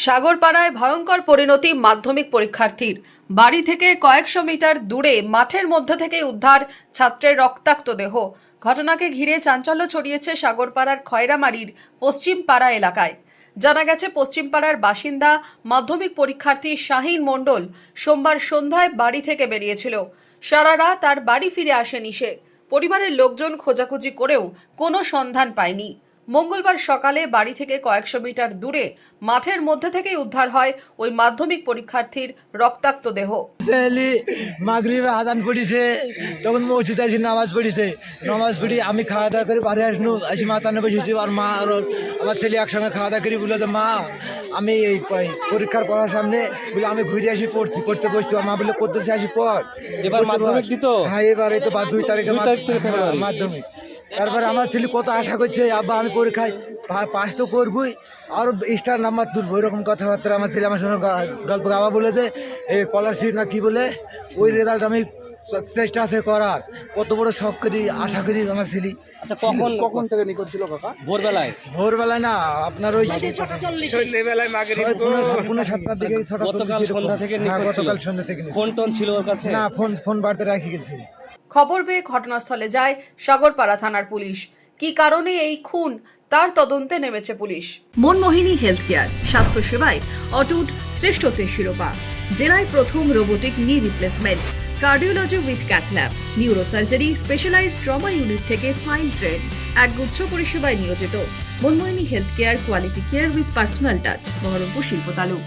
সাগরপাড়ায় ভয়ঙ্কর পরিণতি মাধ্যমিক পরীক্ষার্থীর। বাড়ি থেকে কয়েকশো মিটার দূরে মাঠের মধ্যে থেকে উদ্ধার ছাত্রের রক্তাক্ত দেহ। ঘটনাকে ঘিরে চাঞ্চল্য ছড়িয়েছে সাগরপাড়ার খয়রামারির পশ্চিম পাড়া এলাকায়। জানা গেছে, পশ্চিম পাড়ার বাসিন্দা মাধ্যমিক পরীক্ষার্থী শাহিন মণ্ডল সোমবার সন্ধ্যায় বাড়ি থেকে বেরিয়েছিল। সারা রাত তার বাড়ি ফিরে আসেনি সে। পরিবারের লোকজন খোঁজাখুঁজি করেও কোনো সন্ধান পায়নি। মঙ্গলবার সকালে বাড়ি থেকে কয়েকশো মিটার দূরে মাঠের মধ্যে থেকে উদ্ধার হয় ওই মাধ্যমিক পরীক্ষার্থীর রক্তাক্ত দেহ। মাগরিবে আজান পড়িছে, তখন মসজিদে এসে নামাজ পড়িছে। নামাজ পড়ি আমি খাওয়া দাওয়া করে বাড়ি আসনু, আসি মাথানে বসেছি। আর মা আর আমার ছেলে একসঙ্গে খাওয়া দাওয়া করি। বলে যে মা, আমি এই পরীক্ষার পড়ার সামনে বলে আমি ঘুরে আসি, পড়তে বসছি। আর মা বলে করতেছি, আসি পর। এবার মাধ্যমিক দিত? হ্যাঁ, এবার এই তো 2 তারিখে মাধ্যমিক। তারপরে আমার ছেলে কত আশা করছে, আব্বা আমি পরীক্ষায় পাস তো করবই, আরও স্টার নাম্বার তুলবো, ওইরকম কথাবার্তা আমার ছেলে আমার সঙ্গে গল্প গাওয়া বলে যে এই স্কলারশিপ না কি বলে, ওই রেজাল্ট আমি চেষ্টা আছে করার। কত বড় শখ করি, আশা করি আমার ছেলে। আচ্ছা, কখন থেকে নিখোঁজ ছিল কাকা? ভোরবেলায় না, আপনার ওই 7টার দিকে। গতকাল সন্ধ্যা থেকে গতকাল সন্ধ্যা থেকে। ফোন টোন ছিল ওর কাছে? না, ফোন বাড়িতে রাখি গেছি। খবর পেয়ে ঘটনাস্থলে যায় সাগরপাড়া থানার পুলিশ। কি কারণে এই খুন তার তদন্তে নেমেছে পুলিশ। মনমোহিনী হেলথ কেয়ার, স্বাস্থ্য সেবায় অটুট শ্রেষ্ঠত্বের শিরোপা। জেলায় প্রথম robotic knee replacement, cardiology with cath lab, neurosurgery, specialised trauma unit থেকে স্পাইন ট্রেন, একগুচ্ছ পরিষেবায় নিয়োজিত। Monmohini health care, quality care with personal touch, Baharampur শিল্প তালুক।